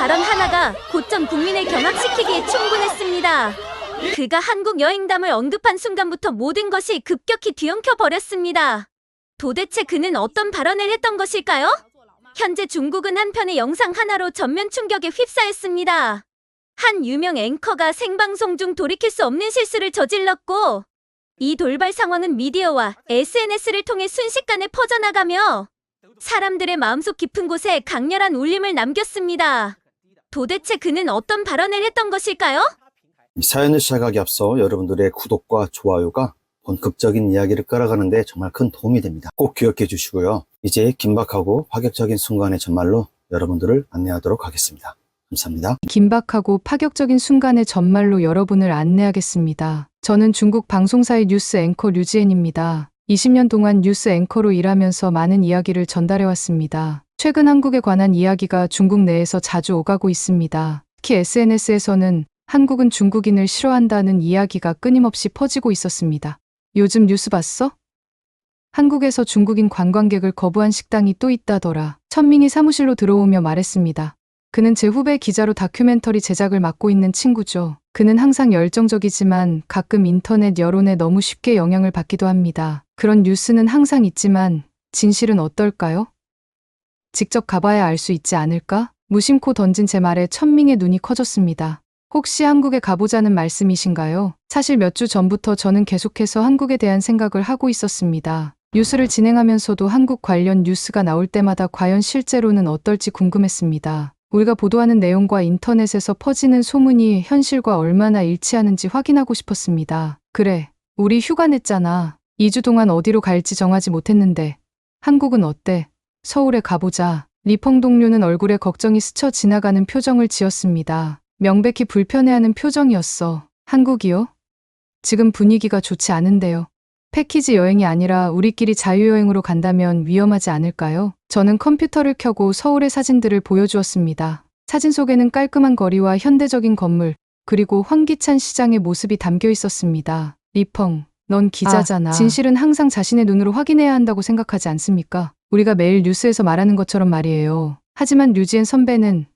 발언 하나가 곧전 국민을 경악시키기에 충분했습니다. 그가 한국 여행담을 언급한 순간부터 모든 것이 급격히 뒤엉켜 버렸습니다. 도대체 그는 어떤 발언을 했던 것일까요? 현재 중국은 한편의 영상 하나로 전면 충격에 휩싸였습니다. 한 유명 앵커가 생방송 중 돌이킬 수 없는 실수를 저질렀고, 이 돌발 상황은 미디어와 SNS를 통해 순식간에 퍼져나가며 사람들의 마음속 깊은 곳에 강렬한 울림을 남겼습니다. 도대체 그는 어떤 발언을 했던 것일까요? 이 사연을 시작하기 앞서 여러분들의 구독과 좋아요가 본격적인 이야기를 끌어가는데 정말 큰 도움이 됩니다. 꼭 기억해 주시고요. 이제 긴박하고 파격적인 순간의 전말로 여러분들을 안내하도록 하겠습니다. 감사합니다. 긴박하고 파격적인 순간의 전말로 여러분을 안내하겠습니다. 저는 중국 방송사의 뉴스 앵커 류지엔입니다. 20년 동안 뉴스 앵커로 일하면서 많은 이야기를 전달해왔습니다. 최근 한국에 관한 이야기가 중국 내에서 자주 오가고 있습니다. 특히 SNS에서는 한국은 중국인을 싫어한다는 이야기가 끊임없이 퍼지고 있었습니다. 요즘 뉴스 봤어? 한국에서 중국인 관광객을 거부한 식당이 또 있다더라. 천민이 사무실로 들어오며 말했습니다. 그는 제 후배 기자로 다큐멘터리 제작을 맡고 있는 친구죠. 그는 항상 열정적이지만 가끔 인터넷 여론에 너무 쉽게 영향을 받기도 합니다. 그런 뉴스는 항상 있지만 진실은 어떨까요? 직접 가봐야 알 수 있지 않을까? 무심코 던진 제 말에 천민의 눈이 커졌습니다. 혹시 한국에 가보자는 말씀이신가요? 사실 몇 주 전부터 저는 계속해서 한국에 대한 생각을 하고 있었습니다. 뉴스를 진행하면서도 한국 관련 뉴스가 나올 때마다 과연 실제로는 어떨지 궁금했습니다. 우리가 보도하는 내용과 인터넷에서 퍼지는 소문이 현실과 얼마나 일치하는지 확인하고 싶었습니다. 그래, 우리 휴가 냈잖아. 2주 동안 어디로 갈지 정하지 못했는데 한국은 어때? 서울에 가보자. 리펑 동료는 얼굴에 걱정이 스쳐 지나가는 표정을 지었습니다. 명백히 불편해하는 표정이었어. 한국이요? 지금 분위기가 좋지 않은데요. 패키지 여행이 아니라 우리끼리 자유여행으로 간다면 위험하지 않을까요? 저는 컴퓨터를 켜고 서울의 사진들을 보여주었습니다. 사진 속에는 깔끔한 거리와 현대적인 건물, 그리고 환기찬 시장의 모습이 담겨 있었습니다. 리펑, 넌 기자잖아. 진실은 항상 자신의 눈으로 확인해야 한다고 생각하지 않습니까? 우리가 매일 뉴스에서 말하는 것처럼 말이에요. 하지만 류지엔 선배는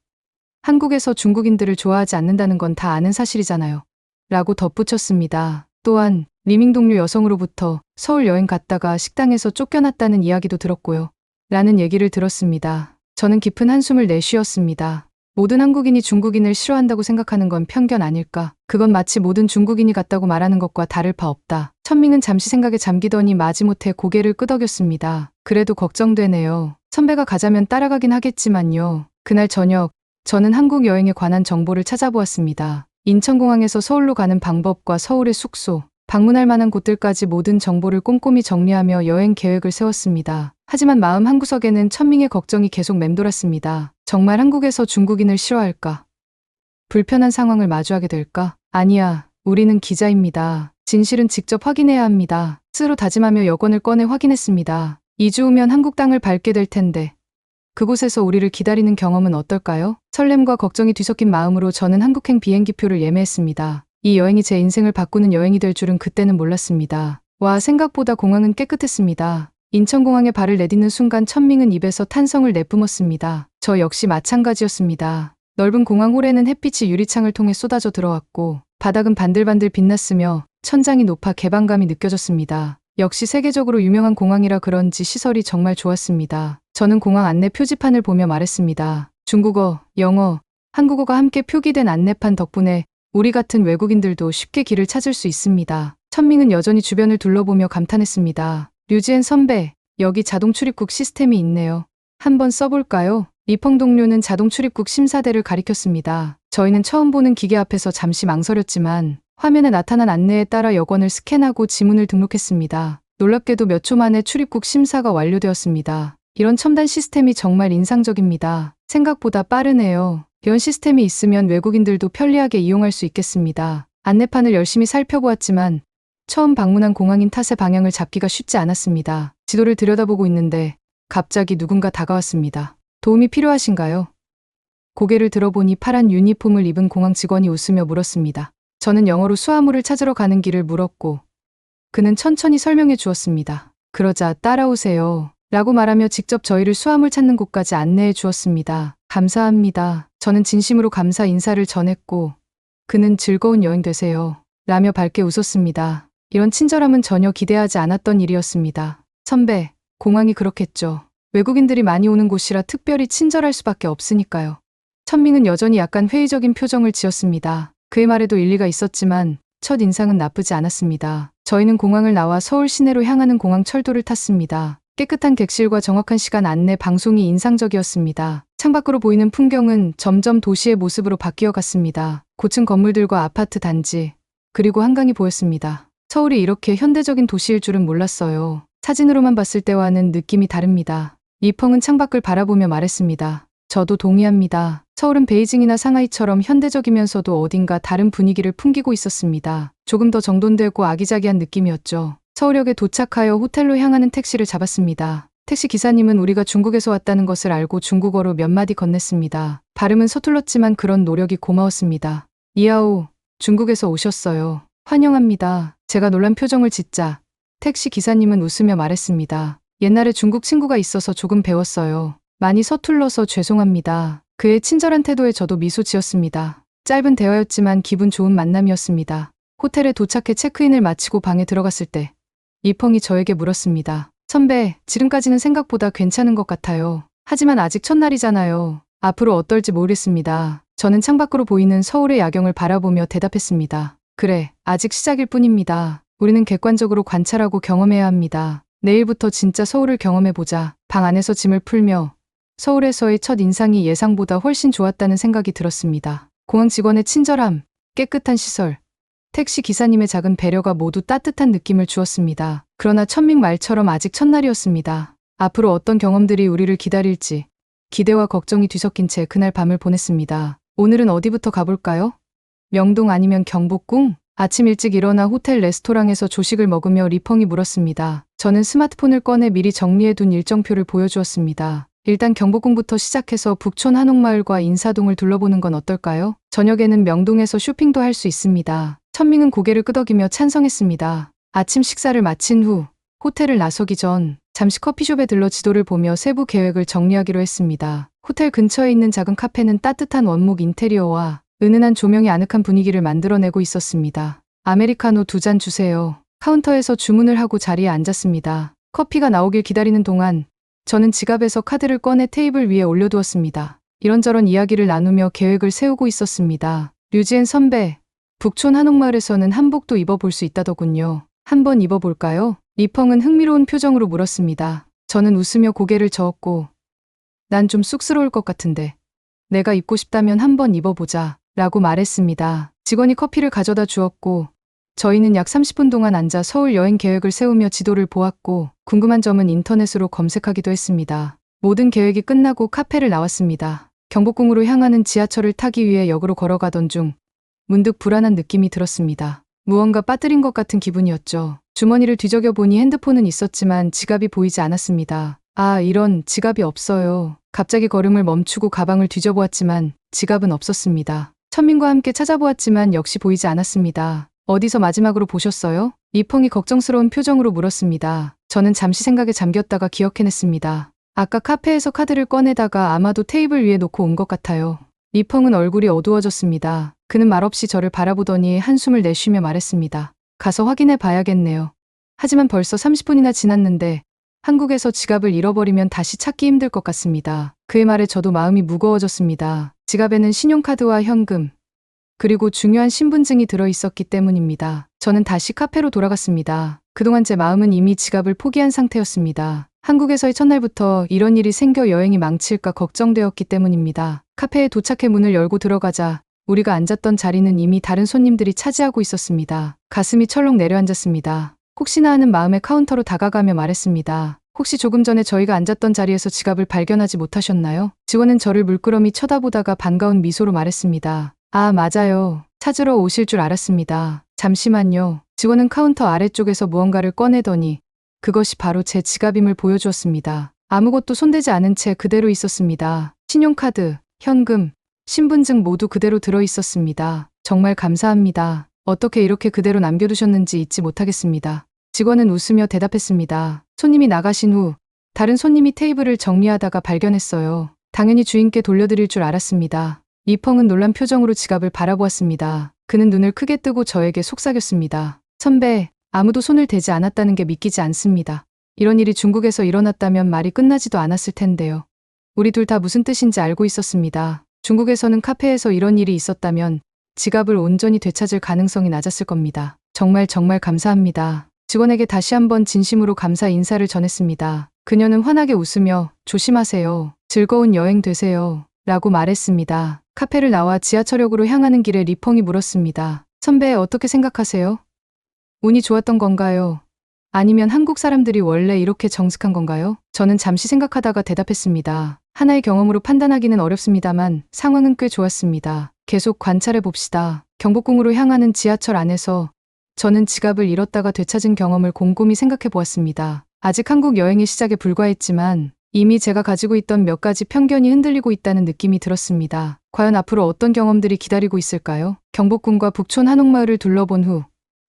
한국에서 중국인들을 좋아하지 않는다는 건 다 아는 사실이잖아요. 라고 덧붙였습니다. 또한 리밍 동료 여성으로부터 서울 여행 갔다가 식당에서 쫓겨났다는 이야기도 들었고요. 라는 얘기를 들었습니다. 저는 깊은 한숨을 내쉬었습니다. 모든 한국인이 중국인을 싫어한다고 생각하는 건 편견 아닐까? 그건 마치 모든 중국인이 같다고 말하는 것과 다를 바 없다. 천밍은 잠시 생각에 잠기더니 마지못해 고개를 끄덕였습니다. 그래도 걱정되네요. 선배가 가자면 따라가긴 하겠지만요. 그날 저녁, 저는 한국 여행에 관한 정보를 찾아보았습니다. 인천공항에서 서울로 가는 방법과 서울의 숙소, 방문할 만한 곳들까지 모든 정보를 꼼꼼히 정리하며 여행 계획을 세웠습니다. 하지만 마음 한구석에는 천밍의 걱정이 계속 맴돌았습니다. 정말 한국에서 중국인을 싫어할까? 불편한 상황을 마주하게 될까? 아니야, 우리는 기자입니다. 진실은 직접 확인해야 합니다. 스스로 다짐하며 여권을 꺼내 확인했습니다. 2주 후면 한국 땅을 밟게 될 텐데 그곳에서 우리를 기다리는 경험은 어떨까요? 설렘과 걱정이 뒤섞인 마음으로 저는 한국행 비행기표를 예매했습니다. 이 여행이 제 인생을 바꾸는 여행이 될 줄은 그때는 몰랐습니다. 와, 생각보다 공항은 깨끗했습니다. 인천공항에 발을 내딛는 순간 천밍은 입에서 탄성을 내뿜었습니다. 저 역시 마찬가지였습니다. 넓은 공항 홀에는 햇빛이 유리창을 통해 쏟아져 들어왔고 바닥은 반들반들 빛났으며 천장이 높아 개방감이 느껴졌습니다. 역시 세계적으로 유명한 공항이라 그런지 시설이 정말 좋았습니다. 저는 공항 안내 표지판을 보며 말했습니다. 중국어, 영어, 한국어가 함께 표기된 안내판 덕분에 우리 같은 외국인들도 쉽게 길을 찾을 수 있습니다. 천밍은 여전히 주변을 둘러보며 감탄했습니다. 류지엔 선배, 여기 자동 출입국 시스템이 있네요. 한번 써볼까요? 리펑 동료는 자동 출입국 심사대를 가리켰습니다. 저희는 처음 보는 기계 앞에서 잠시 망설였지만 화면에 나타난 안내에 따라 여권을 스캔하고 지문을 등록했습니다. 놀랍게도 몇 초 만에 출입국 심사가 완료되었습니다. 이런 첨단 시스템이 정말 인상적입니다. 생각보다 빠르네요. 이런 시스템이 있으면 외국인들도 편리하게 이용할 수 있겠습니다. 안내판을 열심히 살펴보았지만 처음 방문한 공항인 탓에 방향을 잡기가 쉽지 않았습니다. 지도를 들여다보고 있는데 갑자기 누군가 다가왔습니다. 도움이 필요하신가요? 고개를 들어보니 파란 유니폼을 입은 공항 직원이 웃으며 물었습니다. 저는 영어로 수화물을 찾으러 가는 길을 물었고 그는 천천히 설명해 주었습니다. 그러자 따라오세요. 라고 말하며 직접 저희를 수화물 찾는 곳까지 안내해 주었습니다. 감사합니다. 저는 진심으로 감사 인사를 전했고 그는 즐거운 여행 되세요. 라며 밝게 웃었습니다. 이런 친절함은 전혀 기대하지 않았던 일이었습니다. 선배, 공항이 그렇겠죠. 외국인들이 많이 오는 곳이라 특별히 친절할 수밖에 없으니까요. 천밍은 여전히 약간 회의적인 표정을 지었습니다. 그의 말에도 일리가 있었지만 첫 인상은 나쁘지 않았습니다. 저희는 공항을 나와 서울 시내로 향하는 공항 철도를 탔습니다. 깨끗한 객실과 정확한 시간 안내 방송이 인상적이었습니다. 창밖으로 보이는 풍경은 점점 도시의 모습으로 바뀌어 갔습니다. 고층 건물들과 아파트 단지, 그리고 한강이 보였습니다. 서울이 이렇게 현대적인 도시일 줄은 몰랐어요. 사진으로만 봤을 때와는 느낌이 다릅니다. 리펑은 창밖을 바라보며 말했습니다. 저도 동의합니다. 서울은 베이징이나 상하이처럼 현대적이면서도 어딘가 다른 분위기를 풍기고 있었습니다. 조금 더 정돈되고 아기자기한 느낌이었죠. 서울역에 도착하여 호텔로 향하는 택시를 잡았습니다. 택시 기사님은 우리가 중국에서 왔다는 것을 알고 중국어로 몇 마디 건넸습니다. 발음은 서툴렀지만 그런 노력이 고마웠습니다. 이하오, 중국에서 오셨어요. 환영합니다. 제가 놀란 표정을 짓자 택시 기사님은 웃으며 말했습니다. 옛날에 중국 친구가 있어서 조금 배웠어요. 많이 서툴러서 죄송합니다. 그의 친절한 태도에 저도 미소 지었습니다. 짧은 대화였지만 기분 좋은 만남이었습니다. 호텔에 도착해 체크인을 마치고 방에 들어갔을 때 리펑이 저에게 물었습니다. 선배, 지금까지는 생각보다 괜찮은 것 같아요. 하지만 아직 첫날이잖아요. 앞으로 어떨지 모르겠습니다. 저는 창밖으로 보이는 서울의 야경을 바라보며 대답했습니다. 그래, 아직 시작일 뿐입니다. 우리는 객관적으로 관찰하고 경험해야 합니다. 내일부터 진짜 서울을 경험해보자. 방 안에서 짐을 풀며 서울에서의 첫 인상이 예상보다 훨씬 좋았다는 생각이 들었습니다. 공항 직원의 친절함, 깨끗한 시설, 택시 기사님의 작은 배려가 모두 따뜻한 느낌을 주었습니다. 그러나 천밍 말처럼 아직 첫날이었습니다. 앞으로 어떤 경험들이 우리를 기다릴지 기대와 걱정이 뒤섞인 채 그날 밤을 보냈습니다. 오늘은 어디부터 가볼까요? 명동 아니면 경복궁? 아침 일찍 일어나 호텔 레스토랑에서 조식을 먹으며 리펑이 물었습니다. 저는 스마트폰을 꺼내 미리 정리해둔 일정표를 보여주었습니다. 일단 경복궁부터 시작해서 북촌 한옥마을과 인사동을 둘러보는 건 어떨까요? 저녁에는 명동에서 쇼핑도 할 수 있습니다. 천밍은 고개를 끄덕이며 찬성했습니다. 아침 식사를 마친 후 호텔을 나서기 전 잠시 커피숍에 들러 지도를 보며 세부 계획을 정리하기로 했습니다. 호텔 근처에 있는 작은 카페는 따뜻한 원목 인테리어와 은은한 조명이 아늑한 분위기를 만들어내고 있었습니다. 아메리카노 2잔 주세요. 카운터에서 주문을 하고 자리에 앉았습니다. 커피가 나오길 기다리는 동안 저는 지갑에서 카드를 꺼내 테이블 위에 올려두었습니다. 이런저런 이야기를 나누며 계획을 세우고 있었습니다. 류지엔 선배, 북촌 한옥마을에서는 한복도 입어볼 수 있다더군요. 한번 입어볼까요? 리펑은 흥미로운 표정으로 물었습니다. 저는 웃으며 고개를 저었고 난 좀 쑥스러울 것 같은데 내가 입고 싶다면 한번 입어보자 라고 말했습니다. 직원이 커피를 가져다 주었고 저희는 약 30분 동안 앉아 서울 여행 계획을 세우며 지도를 보았고 궁금한 점은 인터넷으로 검색하기도 했습니다. 모든 계획이 끝나고 카페를 나왔습니다. 경복궁으로 향하는 지하철을 타기 위해 역으로 걸어가던 중 문득 불안한 느낌이 들었습니다. 무언가 빠뜨린 것 같은 기분이었죠. 주머니를 뒤적여 보니 핸드폰은 있었지만 지갑이 보이지 않았습니다. 아, 이런, 지갑이 없어요. 갑자기 걸음을 멈추고 가방을 뒤져보았지만 지갑은 없었습니다. 천민과 함께 찾아보았지만 역시 보이지 않았습니다. 어디서 마지막으로 보셨어요? 리펑이 걱정스러운 표정으로 물었습니다. 저는 잠시 생각에 잠겼다가 기억해냈습니다. 아까 카페에서 카드를 꺼내다가 아마도 테이블 위에 놓고 온 것 같아요. 리펑은 얼굴이 어두워졌습니다. 그는 말없이 저를 바라보더니 한숨을 내쉬며 말했습니다. 가서 확인해 봐야겠네요. 하지만 벌써 30분이나 지났는데 한국에서 지갑을 잃어버리면 다시 찾기 힘들 것 같습니다. 그의 말에 저도 마음이 무거워졌습니다. 지갑에는 신용카드와 현금, 그리고 중요한 신분증이 들어있었기 때문입니다. 저는 다시 카페로 돌아갔습니다. 그동안 제 마음은 이미 지갑을 포기한 상태였습니다. 한국에서의 첫날부터 이런 일이 생겨 여행이 망칠까 걱정되었기 때문입니다. 카페에 도착해 문을 열고 들어가자 우리가 앉았던 자리는 이미 다른 손님들이 차지하고 있었습니다. 가슴이 철렁 내려앉았습니다. 혹시나 하는 마음에 카운터로 다가가며 말했습니다. 혹시 조금 전에 저희가 앉았던 자리에서 지갑을 발견하지 못하셨나요? 직원은 저를 물끄러미 쳐다보다가 반가운 미소로 말했습니다. 아, 맞아요. 찾으러 오실 줄 알았습니다. 잠시만요. 직원은 카운터 아래쪽에서 무언가를 꺼내더니 그것이 바로 제 지갑임을 보여주었습니다. 아무것도 손대지 않은 채 그대로 있었습니다. 신용카드, 현금, 신분증 모두 그대로 들어있었습니다. 정말 감사합니다. 어떻게 이렇게 그대로 남겨두셨는지 잊지 못하겠습니다. 직원은 웃으며 대답했습니다. 손님이 나가신 후 다른 손님이 테이블을 정리하다가 발견했어요. 당연히 주인께 돌려드릴 줄 알았습니다. 리펑은 놀란 표정으로 지갑을 바라보았습니다. 그는 눈을 크게 뜨고 저에게 속삭였습니다. 선배, 아무도 손을 대지 않았다는 게 믿기지 않습니다. 이런 일이 중국에서 일어났다면 말이 끝나지도 않았을 텐데요. 우리 둘 다 무슨 뜻인지 알고 있었습니다. 중국에서는 카페에서 이런 일이 있었다면 지갑을 온전히 되찾을 가능성이 낮았을 겁니다. 정말 감사합니다. 직원에게 다시 한번 진심으로 감사 인사를 전했습니다. 그녀는 환하게 웃으며 조심하세요. 즐거운 여행 되세요. 라고 말했습니다. 카페를 나와 지하철역으로 향하는 길에 리펑이 물었습니다. 선배, 어떻게 생각하세요? 운이 좋았던 건가요? 아니면 한국 사람들이 원래 이렇게 정직한 건가요? 저는 잠시 생각하다가 대답했습니다. 하나의 경험으로 판단하기는 어렵습니다만 상황은 꽤 좋았습니다. 계속 관찰해 봅시다. 경복궁으로 향하는 지하철 안에서 저는 지갑을 잃었다가 되찾은 경험을 곰곰이 생각해 보았습니다. 아직 한국 여행의 시작에 불과했지만 이미 제가 가지고 있던 몇 가지 편견이 흔들리고 있다는 느낌이 들었습니다. 과연 앞으로 어떤 경험들이 기다리고 있을까요? 경복궁과 북촌 한옥마을을 둘러본 후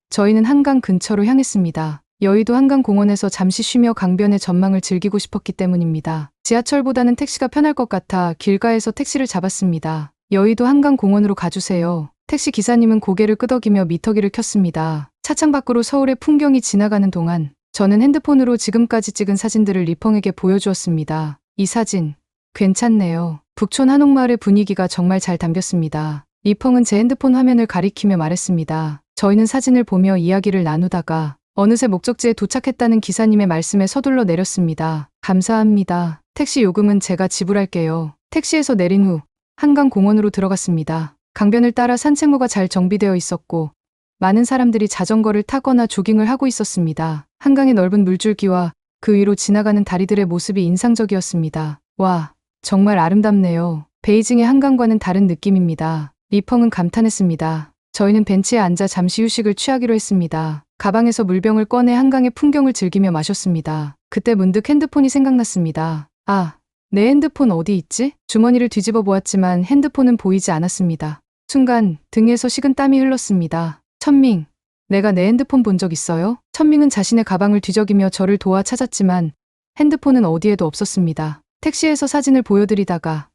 저희는 한강 근처로 향했습니다. 여의도 한강공원에서 잠시 쉬며 강변의 전망을 즐기고 싶었기 때문입니다. 지하철보다는 택시가 편할 것 같아 길가에서 택시를 잡았습니다. 여의도 한강공원으로 가주세요. 택시 기사님은 고개를 끄덕이며 미터기를 켰습니다. 차창 밖으로 서울의 풍경이 지나가는 동안 저는 핸드폰으로 지금까지 찍은 사진들을 리펑에게 보여주었습니다. 이 사진 괜찮네요. 북촌 한옥마을의 분위기가 정말 잘 담겼습니다. 리펑은 제 핸드폰 화면을 가리키며 말했습니다. 저희는 사진을 보며 이야기를 나누다가 어느새 목적지에 도착했다는 기사님의 말씀에 서둘러 내렸습니다. 감사합니다. 택시 요금은 제가 지불할게요. 택시에서 내린 후 한강공원으로 들어갔습니다. 강변을 따라 산책로가 잘 정비되어 있었고 많은 사람들이 자전거를 타거나 조깅을 하고 있었습니다. 한강의 넓은 물줄기와 그 위로 지나가는 다리들의 모습이 인상적이었습니다. 와, 정말 아름답네요. 베이징의 한강과는 다른 느낌입니다. 리펑은 감탄했습니다. 저희는 벤치에 앉아 잠시 휴식을 취하기로 했습니다. 가방에서 물병을 꺼내 한강의 풍경을 즐기며 마셨습니다. 그때 문득 핸드폰이 생각났습니다. 아, 내 핸드폰 어디 있지? 주머니를 뒤집어 보았지만 핸드폰은 보이지 않았습니다. 순간 등에서 식은 땀이 흘렀습니다. 천밍, 내가 내 핸드폰 본 적 있어요? 천밍은 자신의 가방을 뒤적이며 저를 도와 찾았지만 핸드폰은 어디에도 없었습니다. 택시에서 사진을 보여드리다가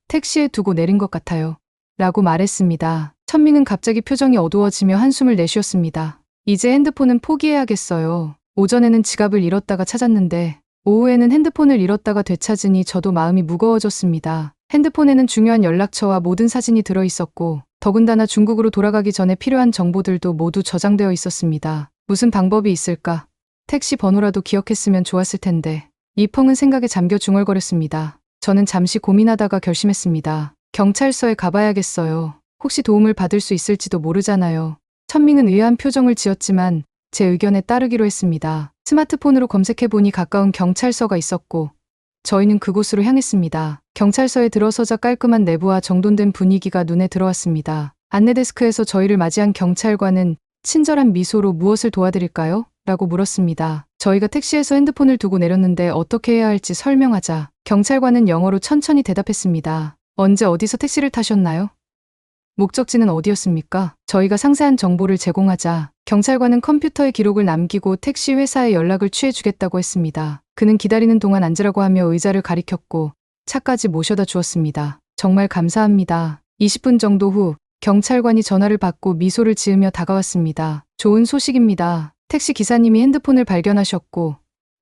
택시에 두고 내린 것 같아요. 라고 말했습니다. 천밍은 갑자기 표정이 어두워지며 한숨을 내쉬었습니다. 이제 핸드폰은 포기해야겠어요. 오전에는 지갑을 잃었다가 찾았는데 오후에는 핸드폰을 잃었다가 되찾으니 저도 마음이 무거워졌습니다. 핸드폰에는 중요한 연락처와 모든 사진이 들어있었고 더군다나 중국으로 돌아가기 전에 필요한 정보들도 모두 저장되어 있었습니다. 무슨 방법이 있을까? 택시 번호라도 기억했으면 좋았을 텐데. 리펑은 생각에 잠겨 중얼거렸습니다. 저는 잠시 고민하다가 결심했습니다. 경찰서에 가봐야겠어요. 혹시 도움을 받을 수 있을지도 모르잖아요. 천밍은 의아한 표정을 지었지만 제 의견에 따르기로 했습니다. 스마트폰으로 검색해보니 가까운 경찰서가 있었고 저희는 그곳으로 향했습니다. 경찰서에 들어서자 깔끔한 내부와 정돈된 분위기가 눈에 들어왔습니다. 안내데스크에서 저희를 맞이한 경찰관은 친절한 미소로 무엇을 도와드릴까요? 라고 물었습니다. 저희가 택시에서 핸드폰을 두고 내렸는데 어떻게 해야 할지 설명하자 경찰관은 영어로 천천히 대답했습니다. 언제 어디서 택시를 타셨나요? 목적지는 어디였습니까? 저희가 상세한 정보를 제공하자 경찰관은 컴퓨터에 기록을 남기고 택시 회사에 연락을 취해주겠다고 했습니다. 그는 기다리는 동안 앉으라고 하며 의자를 가리켰고 차까지 모셔다 주었습니다. 정말 감사합니다. 20분 정도 후 경찰관이 전화를 받고 미소를 지으며 다가왔습니다. 좋은 소식입니다. 택시 기사님이 핸드폰을 발견하셨고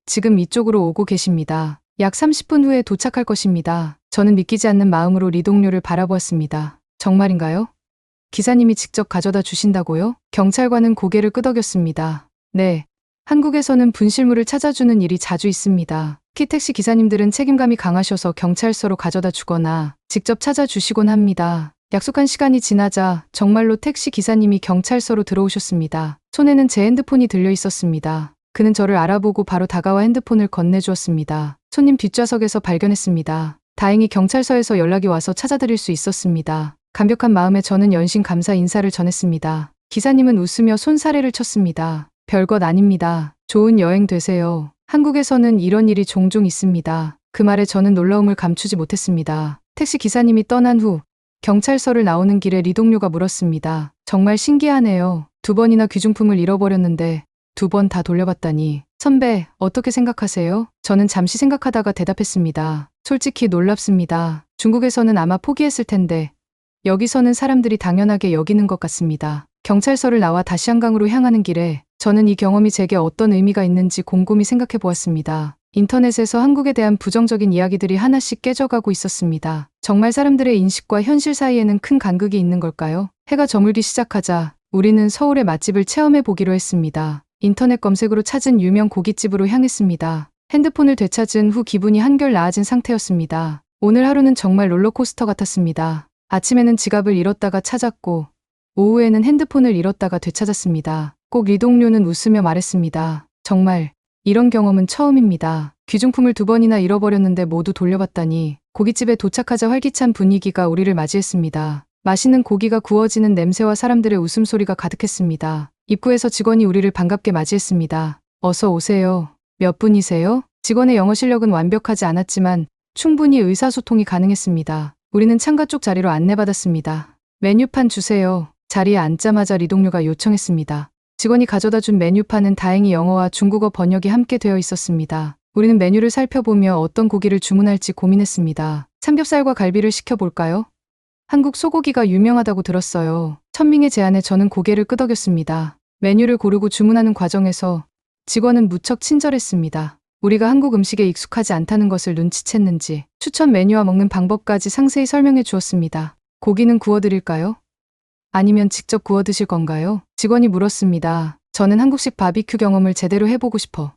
지금 이쪽으로 오고 계십니다. 약 30분 후에 도착할 것입니다. 저는 믿기지 않는 마음으로 리동료를 바라보았습니다. 정말인가요? 기사님이 직접 가져다 주신다고요? 경찰관은 고개를 끄덕였습니다. 네. 한국에서는 분실물을 찾아주는 일이 자주 있습니다. 특히 택시 기사님들은 책임감이 강하셔서 경찰서로 가져다 주거나 직접 찾아주시곤 합니다. 약속한 시간이 지나자 정말로 택시 기사님이 경찰서로 들어오셨습니다. 손에는 제 핸드폰이 들려 있었습니다. 그는 저를 알아보고 바로 다가와 핸드폰을 건네주었습니다. 손님 뒷좌석에서 발견했습니다. 다행히 경찰서에서 연락이 와서 찾아드릴 수 있었습니다. 감격한 마음에 저는 연신 감사 인사를 전했습니다. 기사님은 웃으며 손사래를 쳤습니다. 별것 아닙니다. 좋은 여행 되세요. 한국에서는 이런 일이 종종 있습니다. 그 말에 저는 놀라움을 감추지 못했습니다. 택시 기사님이 떠난 후 경찰서를 나오는 길에 리동료가 물었습니다. 정말 신기하네요. 2번이나 귀중품을 잃어버렸는데 2번 다 돌려받다니 선배, 어떻게 생각하세요? 저는 잠시 생각하다가 대답했습니다. 솔직히 놀랍습니다. 중국에서는 아마 포기했을 텐데 여기서는 사람들이 당연하게 여기는 것 같습니다. 경찰서를 나와 다시안강으로 향하는 길에 저는 이 경험이 제게 어떤 의미가 있는지 곰곰이 생각해 보았습니다. 인터넷에서 한국에 대한 부정적인 이야기들이 하나씩 깨져가고 있었습니다. 정말 사람들의 인식과 현실 사이에는 큰 간극이 있는 걸까요? 해가 저물기 시작하자 우리는 서울의 맛집을 체험해 보기로 했습니다. 인터넷 검색으로 찾은 유명 고깃집으로 향했습니다. 핸드폰을 되찾은 후 기분이 한결 나아진 상태였습니다. 오늘 하루는 정말 롤러코스터 같았습니다. 아침에는 지갑을 잃었다가 찾았고 오후에는 핸드폰을 잃었다가 되찾았습니다. 꼭 리동료는 웃으며 말했습니다. 정말 이런 경험은 처음입니다. 귀중품을 2번이나 잃어버렸는데 모두 돌려받다니. 고깃집에 도착하자 활기찬 분위기가 우리를 맞이했습니다. 맛있는 고기가 구워지는 냄새와 사람들의 웃음소리가 가득했습니다. 입구에서 직원이 우리를 반갑게 맞이했습니다. 어서 오세요. 몇 분이세요? 직원의 영어 실력은 완벽하지 않았지만 충분히 의사소통이 가능했습니다. 우리는 창가 쪽 자리로 안내받았습니다. 메뉴판 주세요. 자리에 앉자마자 리동료가 요청했습니다. 직원이 가져다 준 메뉴판은 다행히 영어와 중국어 번역이 함께 되어 있었습니다. 우리는 메뉴를 살펴보며 어떤 고기를 주문할지 고민했습니다. 삼겹살과 갈비를 시켜볼까요? 한국 소고기가 유명하다고 들었어요. 천밍의 제안에 저는 고개를 끄덕였습니다. 메뉴를 고르고 주문하는 과정에서 직원은 무척 친절했습니다. 우리가 한국 음식에 익숙하지 않다는 것을 눈치챘는지 추천 메뉴와 먹는 방법까지 상세히 설명해 주었습니다. 고기는 구워드릴까요? 아니면 직접 구워 드실 건가요? 직원이 물었습니다. 저는 한국식 바비큐 경험을 제대로 해보고 싶어.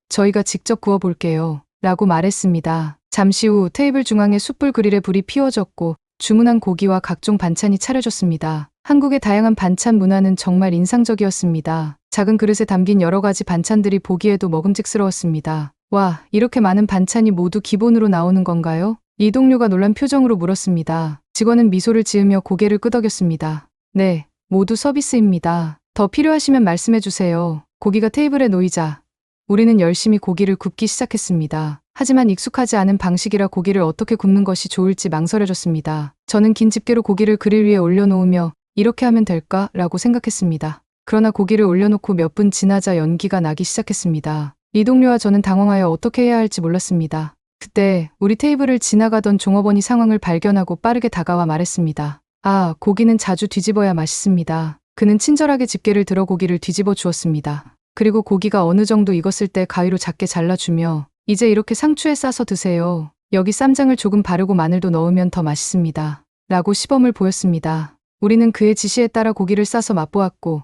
저희가 직접 구워 볼게요. 라고 말했습니다. 잠시 후 테이블 중앙에 숯불 그릴에 불이 피워졌고 주문한 고기와 각종 반찬이 차려졌습니다. 한국의 다양한 반찬 문화는 정말 인상적이었습니다. 작은 그릇에 담긴 여러 가지 반찬들이 보기에도 먹음직스러웠습니다. 와, 이렇게 많은 반찬이 모두 기본으로 나오는 건가요? 리동료가 놀란 표정으로 물었습니다. 직원은 미소를 지으며 고개를 끄덕였습니다. 네, 모두 서비스입니다. 더 필요하시면 말씀해 주세요. 고기가 테이블에 놓이자 우리는 열심히 고기를 굽기 시작했습니다. 하지만 익숙하지 않은 방식이라 고기를 어떻게 굽는 것이 좋을지 망설여졌습니다. 저는 긴 집게로 고기를 그릴 위에 올려놓으며 이렇게 하면 될까? 라고 생각했습니다. 그러나 고기를 올려놓고 몇 분 지나자 연기가 나기 시작했습니다. 리동료와 저는 당황하여 어떻게 해야 할지 몰랐습니다. 그때 우리 테이블을 지나가던 종업원이 상황을 발견하고 빠르게 다가와 말했습니다. 아, 고기는 자주 뒤집어야 맛있습니다. 그는 친절하게 집게를 들어 고기를 뒤집어 주었습니다. 그리고 고기가 어느 정도 익었을 때 가위로 작게 잘라주며 이제 이렇게 상추에 싸서 드세요. 여기 쌈장을 조금 바르고 마늘도 넣으면 더 맛있습니다. 라고 시범을 보였습니다. 우리는 그의 지시에 따라 고기를 싸서 맛보았고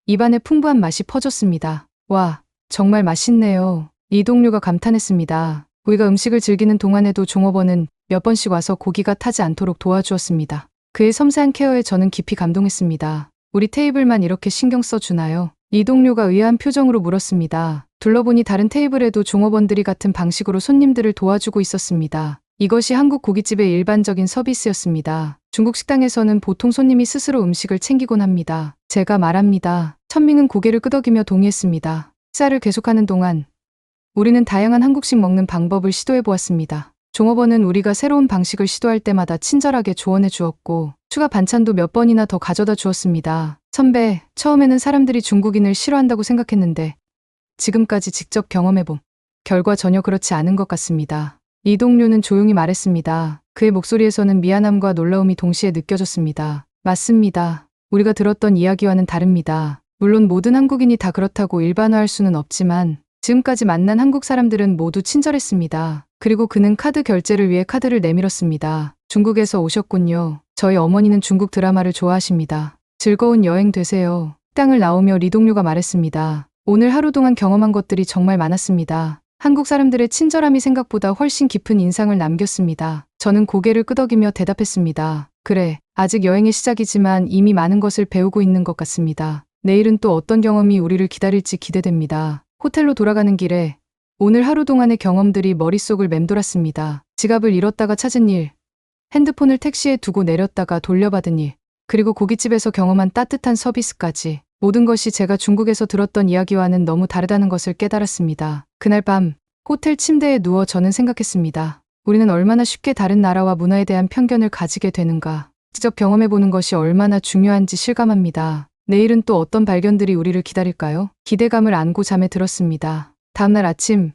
입안에 풍부한 맛이 퍼졌습니다. 와, 정말 맛있네요. 리동료가 감탄했습니다. 우리가 음식을 즐기는 동안에도 종업원은 몇 번씩 와서 고기가 타지 않도록 도와주었습니다. 그의 섬세한 케어에 저는 깊이 감동했습니다. 우리 테이블만 이렇게 신경 써주나요? 리동료가 의아한 표정으로 물었습니다. 둘러보니 다른 테이블에도 종업원들이 같은 방식으로 손님들을 도와주고 있었습니다. 이것이 한국 고깃집의 일반적인 서비스였습니다. 중국 식당에서는 보통 손님이 스스로 음식을 챙기곤 합니다. 제가 말합니다. 천밍은 고개를 끄덕이며 동의했습니다. 식사를 계속하는 동안 우리는 다양한 한국식 먹는 방법을 시도해 보았습니다. 종업원은 우리가 새로운 방식을 시도할 때마다 친절하게 조언해 주었고 추가 반찬도 몇 번이나 더 가져다 주었습니다. 선배, 처음에는 사람들이 중국인을 싫어한다고 생각했는데 지금까지 직접 경험해본 결과 전혀 그렇지 않은 것 같습니다. 리동료는 조용히 말했습니다. 그의 목소리에서는 미안함과 놀라움이 동시에 느껴졌습니다. 맞습니다. 우리가 들었던 이야기와는 다릅니다. 물론 모든 한국인이 다 그렇다고 일반화할 수는 없지만 지금까지 만난 한국 사람들은 모두 친절했습니다. 그리고 그는 카드 결제를 위해 카드를 내밀었습니다. 중국에서 오셨군요. 저희 어머니는 중국 드라마를 좋아하십니다. 즐거운 여행 되세요. 식당을 나오며 리동료가 말했습니다. 오늘 하루 동안 경험한 것들이 정말 많았습니다. 한국 사람들의 친절함이 생각보다 훨씬 깊은 인상을 남겼습니다. 저는 고개를 끄덕이며 대답했습니다. 그래, 아직 여행의 시작이지만 이미 많은 것을 배우고 있는 것 같습니다. 내일은 또 어떤 경험이 우리를 기다릴지 기대됩니다. 호텔로 돌아가는 길에 오늘 하루 동안의 경험들이 머릿속을 맴돌았습니다. 지갑을 잃었다가 찾은 일, 핸드폰을 택시에 두고 내렸다가 돌려받은 일, 그리고 고깃집에서 경험한 따뜻한 서비스까지. 모든 것이 제가 중국에서 들었던 이야기와는 너무 다르다는 것을 깨달았습니다. 그날 밤 호텔 침대에 누워 저는 생각했습니다. 우리는 얼마나 쉽게 다른 나라와 문화에 대한 편견을 가지게 되는가. 직접 경험해보는 것이 얼마나 중요한지 실감합니다. 내일은 또 어떤 발견들이 우리를 기다릴까요? 기대감을 안고 잠에 들었습니다. 다음날 아침,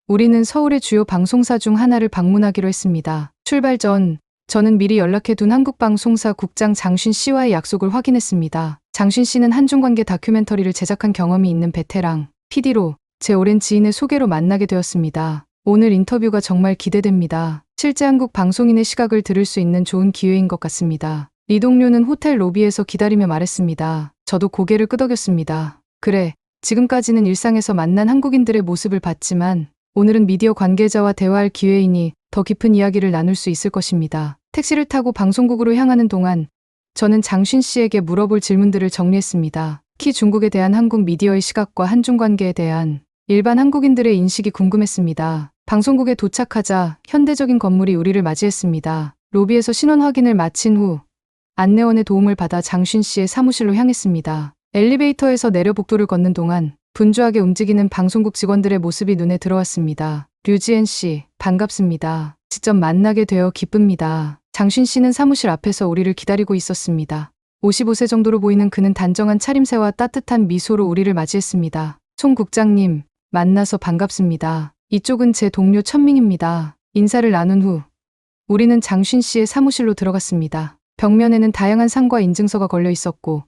우리는 서울의 주요 방송사 중 하나를 방문하기로 했습니다. 출발 전, 저는 미리 연락해둔 한국방송사 국장 장신 씨와의 약속을 확인했습니다. 장신 씨는 한중관계 다큐멘터리를 제작한 경험이 있는 베테랑, PD로 제 오랜 지인의 소개로 만나게 되었습니다. 오늘 인터뷰가 정말 기대됩니다. 실제 한국 방송인의 시각을 들을 수 있는 좋은 기회인 것 같습니다. 리 동료는 호텔 로비에서 기다리며 말했습니다. 저도 고개를 끄덕였습니다. 그래, 지금까지는 일상에서 만난 한국인들의 모습을 봤지만 오늘은 미디어 관계자와 대화할 기회이니 더 깊은 이야기를 나눌 수 있을 것입니다. 택시를 타고 방송국으로 향하는 동안 저는 장신 씨에게 물어볼 질문들을 정리했습니다. 특히 중국에 대한 한국 미디어의 시각과 한중 관계에 대한 일반 한국인들의 인식이 궁금했습니다. 방송국에 도착하자 현대적인 건물이 우리를 맞이했습니다. 로비에서 신원 확인을 마친 후 안내원의 도움을 받아 장신 씨의 사무실로 향했습니다. 엘리베이터에서 내려 복도를 걷는 동안 분주하게 움직이는 방송국 직원들의 모습이 눈에 들어왔습니다. 류지엔 씨, 반갑습니다. 직접 만나게 되어 기쁩니다. 장신 씨는 사무실 앞에서 우리를 기다리고 있었습니다. 55세 정도로 보이는 그는 단정한 차림새와 따뜻한 미소로 우리를 맞이했습니다. 송 국장님, 만나서 반갑습니다. 이쪽은 제 동료 천밍입니다. 인사를 나눈 후 우리는 장신 씨의 사무실로 들어갔습니다. 벽면에는 다양한 상과 인증서가 걸려 있었고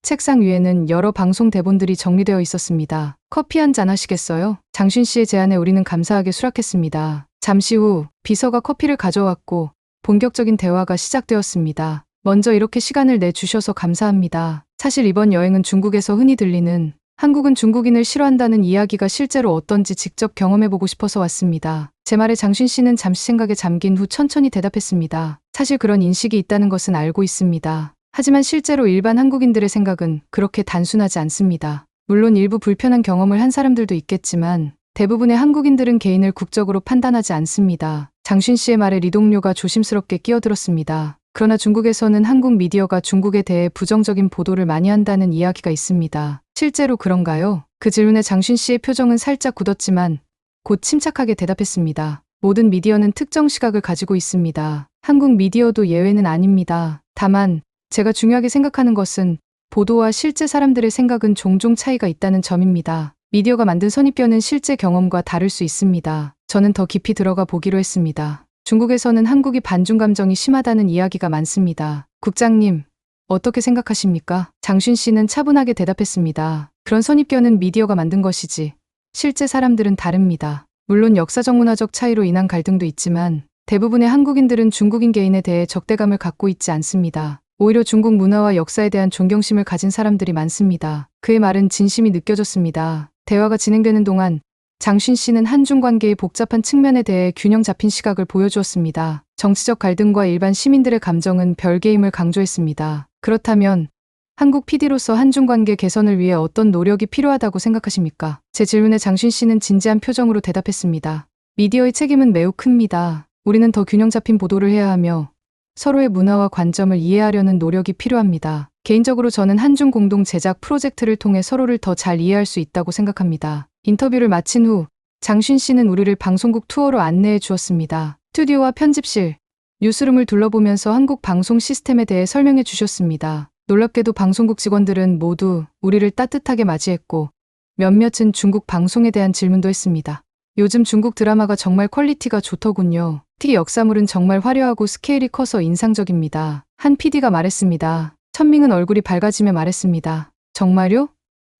책상 위에는 여러 방송 대본들이 정리되어 있었습니다. 커피 한 잔 하시겠어요? 장신 씨의 제안에 우리는 감사하게 수락했습니다. 잠시 후 비서가 커피를 가져왔고 본격적인 대화가 시작되었습니다. 먼저 이렇게 시간을 내주셔서 감사합니다. 사실 이번 여행은 중국에서 흔히 들리는 한국은 중국인을 싫어한다는 이야기가 실제로 어떤지 직접 경험해보고 싶어서 왔습니다. 제 말에 장신 씨는 잠시 생각에 잠긴 후 천천히 대답했습니다. 사실 그런 인식이 있다는 것은 알고 있습니다. 하지만 실제로 일반 한국인들의 생각은 그렇게 단순하지 않습니다. 물론 일부 불편한 경험을 한 사람들도 있겠지만 대부분의 한국인들은 개인을 국적으로 판단하지 않습니다. 장신 씨의 말에 리 동료가 조심스럽게 끼어들었습니다. 그러나 중국에서는 한국 미디어가 중국에 대해 부정적인 보도를 많이 한다는 이야기가 있습니다. 실제로 그런가요? 그 질문에 장신 씨의 표정은 살짝 굳었지만 곧 침착하게 대답했습니다. 모든 미디어는 특정 시각을 가지고 있습니다. 한국 미디어도 예외는 아닙니다. 다만 제가 중요하게 생각하는 것은 보도와 실제 사람들의 생각은 종종 차이가 있다는 점입니다. 미디어가 만든 선입견은 실제 경험과 다를 수 있습니다. 저는 더 깊이 들어가 보기로 했습니다. 중국에서는 한국이 반중 감정이 심하다는 이야기가 많습니다. 국장님, 어떻게 생각하십니까? 장신 씨는 차분하게 대답했습니다. 그런 선입견은 미디어가 만든 것이지 실제 사람들은 다릅니다. 물론 역사적 문화적 차이로 인한 갈등도 있지만 대부분의 한국인들은 중국인 개인에 대해 적대감을 갖고 있지 않습니다. 오히려 중국 문화와 역사에 대한 존경심을 가진 사람들이 많습니다. 그의 말은 진심이 느껴졌습니다. 대화가 진행되는 동안 장신 씨는 한중 관계의 복잡한 측면에 대해 균형 잡힌 시각을 보여주었습니다. 정치적 갈등과 일반 시민들의 감정은 별개임을 강조했습니다. 그렇다면 한국 PD로서 한중 관계 개선을 위해 어떤 노력이 필요하다고 생각하십니까? 제 질문에 장신 씨는 진지한 표정으로 대답했습니다. 미디어의 책임은 매우 큽니다. 우리는 더 균형 잡힌 보도를 해야 하며 서로의 문화와 관점을 이해하려는 노력이 필요합니다. 개인적으로 저는 한중 공동 제작 프로젝트를 통해 서로를 더 잘 이해할 수 있다고 생각합니다. 인터뷰를 마친 후 장신 씨는 우리를 방송국 투어로 안내해 주었습니다. 스튜디오와 편집실, 뉴스룸을 둘러보면서 한국 방송 시스템에 대해 설명해 주셨습니다. 놀랍게도 방송국 직원들은 모두 우리를 따뜻하게 맞이했고 몇몇은 중국 방송에 대한 질문도 했습니다. 요즘 중국 드라마가 정말 퀄리티가 좋더군요. 특히 역사물은 정말 화려하고 스케일이 커서 인상적입니다. 한 PD가 말했습니다. 천밍은 얼굴이 밝아지며 말했습니다. 정말요?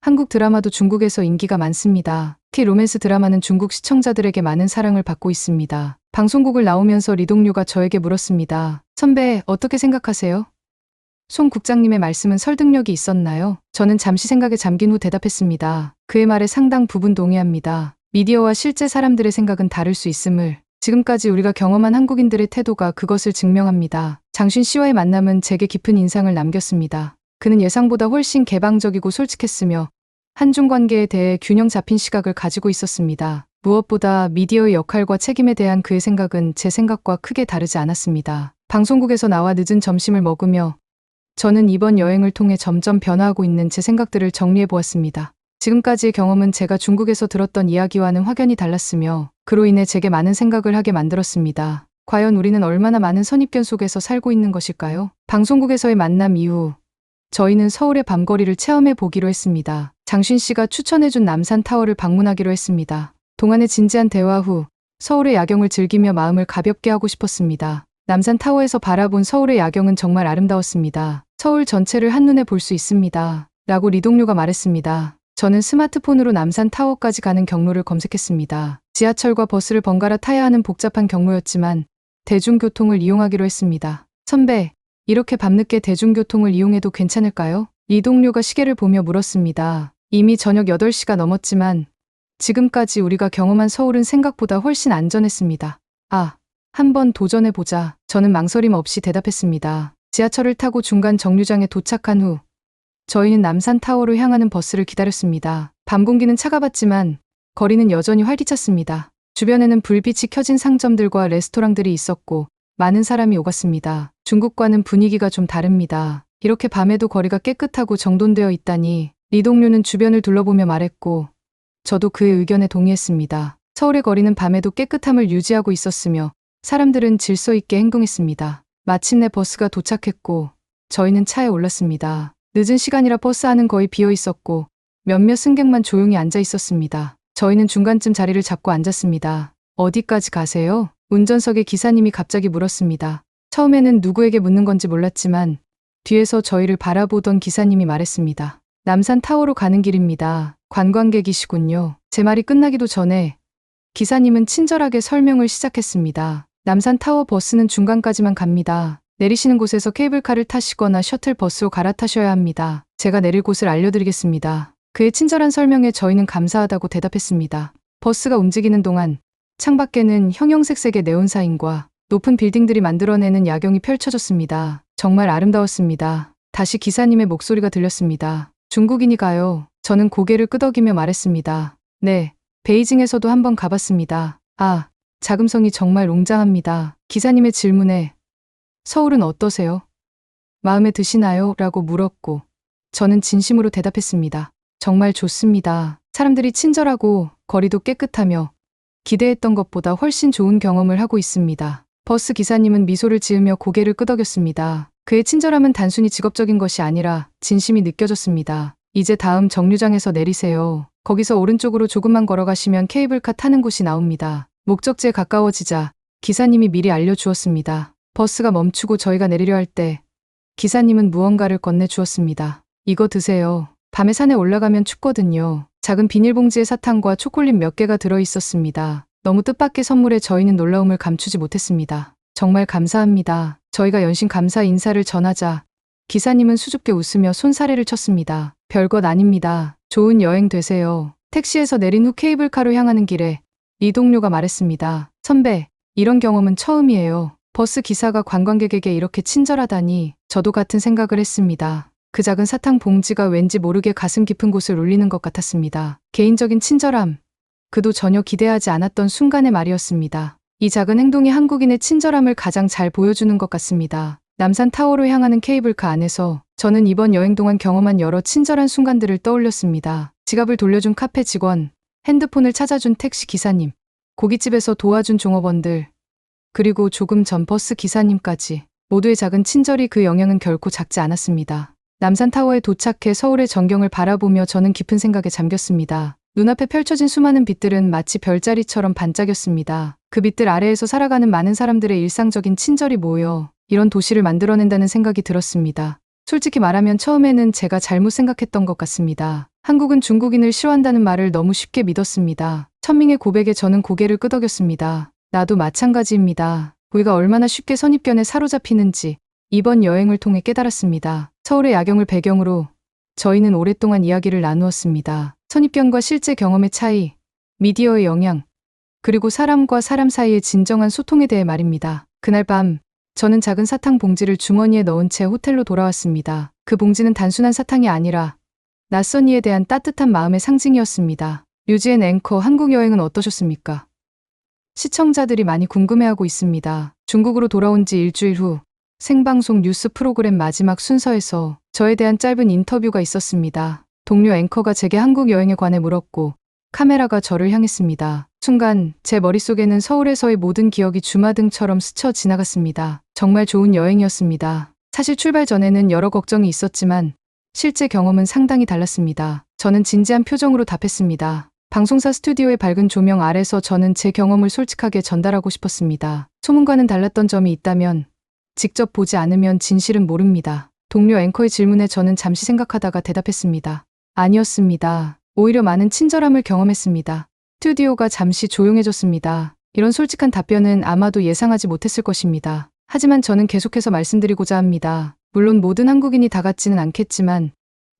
한국 드라마도 중국에서 인기가 많습니다. 특히 로맨스 드라마는 중국 시청자들에게 많은 사랑을 받고 있습니다. 방송국을 나오면서 리 동료가 저에게 물었습니다. 선배, 어떻게 생각하세요? 송 국장님의 말씀은 설득력이 있었나요? 저는 잠시 생각에 잠긴 후 대답했습니다. 그의 말에 상당 부분 동의합니다. 미디어와 실제 사람들의 생각은 다를 수 있음을 지금까지 우리가 경험한 한국인들의 태도가 그것을 증명합니다. 장신 씨와의 만남은 제게 깊은 인상을 남겼습니다. 그는 예상보다 훨씬 개방적이고 솔직했으며 한중 관계에 대해 균형 잡힌 시각을 가지고 있었습니다. 무엇보다 미디어의 역할과 책임에 대한 그의 생각은 제 생각과 크게 다르지 않았습니다. 방송국에서 나와 늦은 점심을 먹으며 저는 이번 여행을 통해 점점 변화하고 있는 제 생각들을 정리해 보았습니다. 지금까지의 경험은 제가 중국에서 들었던 이야기와는 확연히 달랐으며 그로 인해 제게 많은 생각을 하게 만들었습니다. 과연 우리는 얼마나 많은 선입견 속에서 살고 있는 것일까요? 방송국에서의 만남 이후 저희는 서울의 밤거리를 체험해 보기로 했습니다. 장신 씨가 추천해준 남산타워를 방문하기로 했습니다. 동안의 진지한 대화 후 서울의 야경을 즐기며 마음을 가볍게 하고 싶었습니다. 남산타워에서 바라본 서울의 야경은 정말 아름다웠습니다. 서울 전체를 한눈에 볼 수 있습니다. 라고 리동료가 말했습니다. 저는 스마트폰으로 남산타워까지 가는 경로를 검색했습니다. 지하철과 버스를 번갈아 타야 하는 복잡한 경로였지만 대중교통을 이용하기로 했습니다. 선배, 이렇게 밤늦게 대중교통을 이용해도 괜찮을까요? 리동료가 시계를 보며 물었습니다. 이미 저녁 8시가 넘었지만 지금까지 우리가 경험한 서울은 생각보다 훨씬 안전했습니다. 아, 한번 도전해보자. 저는 망설임 없이 대답했습니다. 지하철을 타고 중간 정류장에 도착한 후 저희는 남산타워로 향하는 버스를 기다렸습니다. 밤 공기는 차가웠지만 거리는 여전히 활기찼습니다. 주변에는 불빛이 켜진 상점들과 레스토랑들이 있었고 많은 사람이 오갔습니다. 중국과는 분위기가 좀 다릅니다. 이렇게 밤에도 거리가 깨끗하고 정돈되어 있다니. 리동료는 주변을 둘러보며 말했고 저도 그의 의견에 동의했습니다. 서울의 거리는 밤에도 깨끗함을 유지하고 있었으며 사람들은 질서 있게 행동했습니다. 마침내 버스가 도착했고 저희는 차에 올랐습니다. 늦은 시간이라 버스 안은 거의 비어 있었고 몇몇 승객만 조용히 앉아 있었습니다. 저희는 중간쯤 자리를 잡고 앉았습니다. 어디까지 가세요? 운전석의 기사님이 갑자기 물었습니다. 처음에는 누구에게 묻는 건지 몰랐지만 뒤에서 저희를 바라보던 기사님이 말했습니다. 남산타워로 가는 길입니다. 관광객이시군요. 제 말이 끝나기도 전에 기사님은 친절하게 설명을 시작했습니다. 남산타워 버스는 중간까지만 갑니다. 내리시는 곳에서 케이블카를 타시거나 셔틀버스로 갈아타셔야 합니다. 제가 내릴 곳을 알려드리겠습니다. 그의 친절한 설명에 저희는 감사하다고 대답했습니다. 버스가 움직이는 동안 창밖에는 형형색색의 네온사인과 높은 빌딩들이 만들어내는 야경이 펼쳐졌습니다. 정말 아름다웠습니다. 다시 기사님의 목소리가 들렸습니다. 중국인이 가요. 저는 고개를 끄덕이며 말했습니다. 네, 베이징에서도 한번 가봤습니다. 아, 자금성이 정말 웅장합니다. 기사님의 질문에 서울은 어떠세요? 마음에 드시나요? 라고 물었고 저는 진심으로 대답했습니다. 정말 좋습니다. 사람들이 친절하고 거리도 깨끗하며 기대했던 것보다 훨씬 좋은 경험을 하고 있습니다. 버스 기사님은 미소를 지으며 고개를 끄덕였습니다. 그의 친절함은 단순히 직업적인 것이 아니라 진심이 느껴졌습니다. 이제 다음 정류장에서 내리세요. 거기서 오른쪽으로 조금만 걸어가시면 케이블카 타는 곳이 나옵니다. 목적지에 가까워지자 기사님이 미리 알려주었습니다. 버스가 멈추고 저희가 내리려 할 때 기사님은 무언가를 건네주었습니다. 이거 드세요. 밤에 산에 올라가면 춥거든요. 작은 비닐봉지에 사탕과 초콜릿 몇 개가 들어있었습니다. 너무 뜻밖의 선물에 저희는 놀라움을 감추지 못했습니다. 정말 감사합니다. 저희가 연신 감사 인사를 전하자 기사님은 수줍게 웃으며 손사래를 쳤습니다. 별것 아닙니다. 좋은 여행 되세요. 택시에서 내린 후 케이블카로 향하는 길에 리동료가 말했습니다. 선배, 이런 경험은 처음이에요. 버스 기사가 관광객에게 이렇게 친절하다니. 저도 같은 생각을 했습니다. 그 작은 사탕 봉지가 왠지 모르게 가슴 깊은 곳을 울리는 것 같았습니다. 개인적인 친절함. 그도 전혀 기대하지 않았던 순간의 말이었습니다. 이 작은 행동이 한국인의 친절함을 가장 잘 보여주는 것 같습니다. 남산타워로 향하는 케이블카 안에서 저는 이번 여행 동안 경험한 여러 친절한 순간들을 떠올렸습니다. 지갑을 돌려준 카페 직원, 핸드폰을 찾아준 택시 기사님, 고깃집에서 도와준 종업원들, 그리고 조금 전 버스 기사님까지 모두의 작은 친절이 그 영향은 결코 작지 않았습니다. 남산타워에 도착해 서울의 전경을 바라보며 저는 깊은 생각에 잠겼습니다. 눈앞에 펼쳐진 수많은 빛들은 마치 별자리처럼 반짝였습니다. 그 빛들 아래에서 살아가는 많은 사람들의 일상적인 친절이 모여 이런 도시를 만들어낸다는 생각이 들었습니다. 솔직히 말하면 처음에는 제가 잘못 생각했던 것 같습니다. 한국은 중국인을 싫어한다는 말을 너무 쉽게 믿었습니다. 천밍의 고백에 저는 고개를 끄덕였습니다. 나도 마찬가지입니다. 우리가 얼마나 쉽게 선입견에 사로잡히는지 이번 여행을 통해 깨달았습니다. 서울의 야경을 배경으로 저희는 오랫동안 이야기를 나누었습니다. 선입견과 실제 경험의 차이, 미디어의 영향, 그리고 사람과 사람 사이의 진정한 소통에 대해 말입니다. 그날 밤, 저는 작은 사탕 봉지를 주머니에 넣은 채 호텔로 돌아왔습니다. 그 봉지는 단순한 사탕이 아니라 낯선 이에 대한 따뜻한 마음의 상징이었습니다. 류지엔 앵커 한국 여행은 어떠셨습니까? 시청자들이 많이 궁금해하고 있습니다. 중국으로 돌아온 지 일주일 후 생방송 뉴스 프로그램 마지막 순서에서 저에 대한 짧은 인터뷰가 있었습니다. 동료 앵커가 제게 한국 여행에 관해 물었고 카메라가 저를 향했습니다. 순간 제 머릿속에는 서울에서의 모든 기억이 주마등처럼 스쳐 지나갔습니다. 정말 좋은 여행이었습니다. 사실 출발 전에는 여러 걱정이 있었지만 실제 경험은 상당히 달랐습니다. 저는 진지한 표정으로 답했습니다. 방송사 스튜디오의 밝은 조명 아래서 저는 제 경험을 솔직하게 전달하고 싶었습니다. 소문과는 달랐던 점이 있다면 직접 보지 않으면 진실은 모릅니다. 동료 앵커의 질문에 저는 잠시 생각하다가 대답했습니다. 아니었습니다. 오히려 많은 친절함을 경험했습니다. 스튜디오가 잠시 조용해졌습니다. 이런 솔직한 답변은 아마도 예상하지 못했을 것입니다. 하지만 저는 계속해서 말씀드리고자 합니다. 물론 모든 한국인이 다 같지는 않겠지만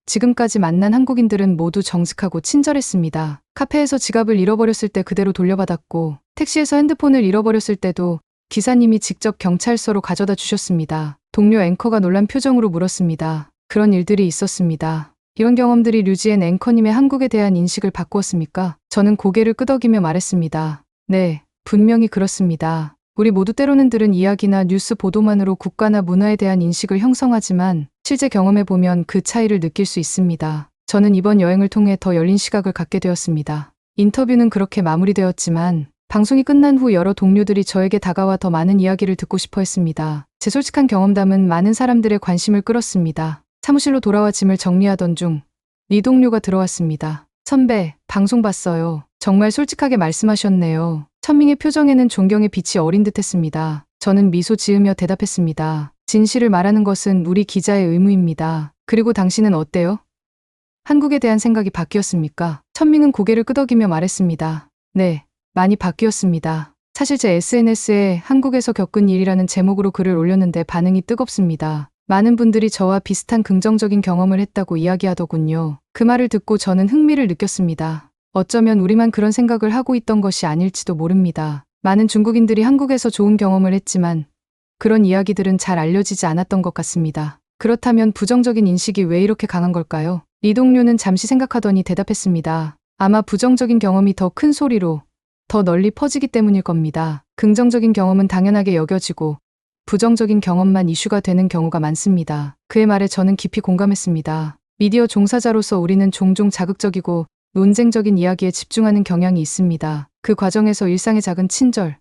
지금까지 만난 한국인들은 모두 정직하고 친절했습니다. 카페에서 지갑을 잃어버렸을 때 그대로 돌려받았고, 택시에서 핸드폰을 잃어버렸을 때도 기사님이 직접 경찰서로 가져다 주셨습니다. 동료 앵커가 놀란 표정으로 물었습니다. 그런 일들이 있었습니다. 이런 경험들이 류지엔 앵커님의 한국에 대한 인식을 바꾸었습니까? 저는 고개를 끄덕이며 말했습니다. 네, 분명히 그렇습니다. 우리 모두 때로는 들은 이야기나 뉴스 보도만으로 국가나 문화에 대한 인식을 형성하지만 실제 경험해 보면 그 차이를 느낄 수 있습니다. 저는 이번 여행을 통해 더 열린 시각을 갖게 되었습니다. 인터뷰는 그렇게 마무리되었지만 방송이 끝난 후 여러 동료들이 저에게 다가와 더 많은 이야기를 듣고 싶어 했습니다. 제 솔직한 경험담은 많은 사람들의 관심을 끌었습니다. 사무실로 돌아와 짐을 정리하던 중 리 동료가 들어왔습니다. 선배, 방송 봤어요. 정말 솔직하게 말씀하셨네요. 천밍의 표정에는 존경의 빛이 어린 듯했습니다. 저는 미소 지으며 대답했습니다. 진실을 말하는 것은 우리 기자의 의무입니다. 그리고 당신은 어때요? 한국에 대한 생각이 바뀌었습니까? 천밍은 고개를 끄덕이며 말했습니다. 네, 많이 바뀌었습니다. 사실 제 SNS에 한국에서 겪은 일이라는 제목으로 글을 올렸는데 반응이 뜨겁습니다. 많은 분들이 저와 비슷한 긍정적인 경험을 했다고 이야기하더군요. 그 말을 듣고 저는 흥미를 느꼈습니다. 어쩌면 우리만 그런 생각을 하고 있던 것이 아닐지도 모릅니다. 많은 중국인들이 한국에서 좋은 경험을 했지만 그런 이야기들은 잘 알려지지 않았던 것 같습니다. 그렇다면 부정적인 인식이 왜 이렇게 강한 걸까요? 리 동료는 잠시 생각하더니 대답했습니다. 아마 부정적인 경험이 더 큰 소리로 더 널리 퍼지기 때문일 겁니다. 긍정적인 경험은 당연하게 여겨지고 부정적인 경험만 이슈가 되는 경우가 많습니다. 그의 말에 저는 깊이 공감했습니다. 미디어 종사자로서 우리는 종종 자극적이고 논쟁적인 이야기에 집중하는 경향이 있습니다. 그 과정에서 일상의 작은 친절,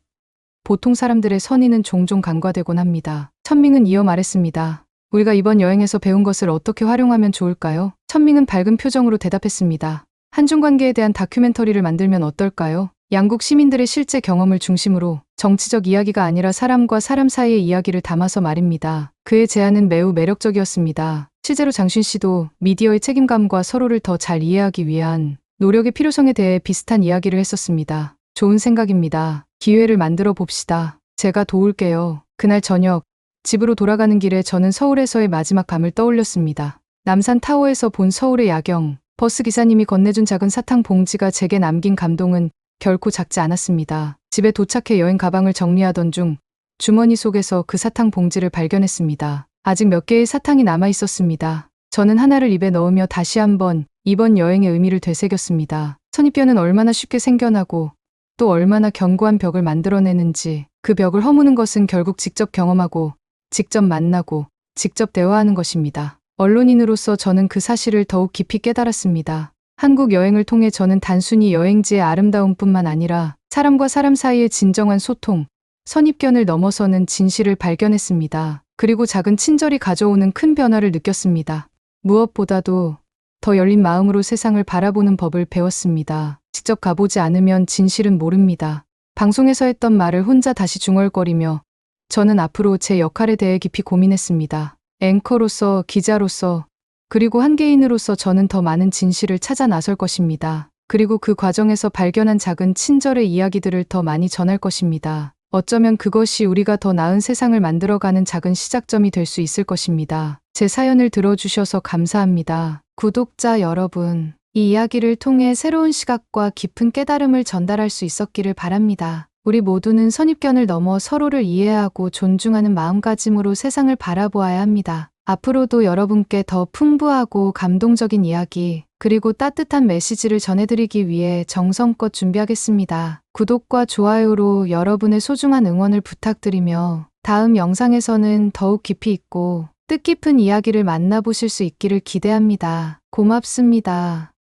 보통 사람들의 선의는 종종 간과되곤 합니다. 천밍은 이어 말했습니다. 우리가 이번 여행에서 배운 것을 어떻게 활용하면 좋을까요? 천밍은 밝은 표정으로 대답했습니다. 한중 관계에 대한 다큐멘터리를 만들면 어떨까요? 양국 시민들의 실제 경험을 중심으로 정치적 이야기가 아니라 사람과 사람 사이의 이야기를 담아서 말입니다. 그의 제안은 매우 매력적이었습니다. 실제로 장슌 씨도 미디어의 책임감과 서로를 더 잘 이해하기 위한 노력의 필요성에 대해 비슷한 이야기를 했었습니다. 좋은 생각입니다. 기회를 만들어 봅시다. 제가 도울게요. 그날 저녁, 집으로 돌아가는 길에 저는 서울에서의 마지막 밤을 떠올렸습니다. 남산 타워에서 본 서울의 야경, 버스 기사님이 건네준 작은 사탕 봉지가 제게 남긴 감동은 결코 작지 않았습니다. 집에 도착해 여행 가방을 정리하던 중 주머니 속에서 그 사탕 봉지를 발견했습니다. 아직 몇 개의 사탕이 남아 있었습니다. 저는 하나를 입에 넣으며 다시 한번 이번 여행의 의미를 되새겼습니다. 선입견은 얼마나 쉽게 생겨나고 또 얼마나 견고한 벽을 만들어내는지, 그 벽을 허무는 것은 결국 직접 경험하고 직접 만나고 직접 대화하는 것입니다. 언론인으로서 저는 그 사실을 더욱 깊이 깨달았습니다. 한국 여행을 통해 저는 단순히 여행지의 아름다움뿐만 아니라 사람과 사람 사이의 진정한 소통, 선입견을 넘어서는 진실을 발견했습니다. 그리고 작은 친절이 가져오는 큰 변화를 느꼈습니다. 무엇보다도 더 열린 마음으로 세상을 바라보는 법을 배웠습니다. 직접 가보지 않으면 진실은 모릅니다. 방송에서 했던 말을 혼자 다시 중얼거리며 저는 앞으로 제 역할에 대해 깊이 고민했습니다. 앵커로서, 기자로서, 그리고 한 개인으로서 저는 더 많은 진실을 찾아 나설 것입니다. 그리고 그 과정에서 발견한 작은 친절의 이야기들을 더 많이 전할 것입니다. 어쩌면 그것이 우리가 더 나은 세상을 만들어가는 작은 시작점이 될 수 있을 것입니다. 제 사연을 들어주셔서 감사합니다. 구독자 여러분, 이 이야기를 통해 새로운 시각과 깊은 깨달음을 전달할 수 있었기를 바랍니다. 우리 모두는 선입견을 넘어 서로를 이해하고 존중하는 마음가짐으로 세상을 바라보아야 합니다. 앞으로도 여러분께 더 풍부하고 감동적인 이야기, 그리고 따뜻한 메시지를 전해드리기 위해 정성껏 준비하겠습니다. 구독과 좋아요로 여러분의 소중한 응원을 부탁드리며 다음 영상에서는 더욱 깊이 있고 뜻깊은 이야기를 만나보실 수 있기를 기대합니다. 고맙습니다.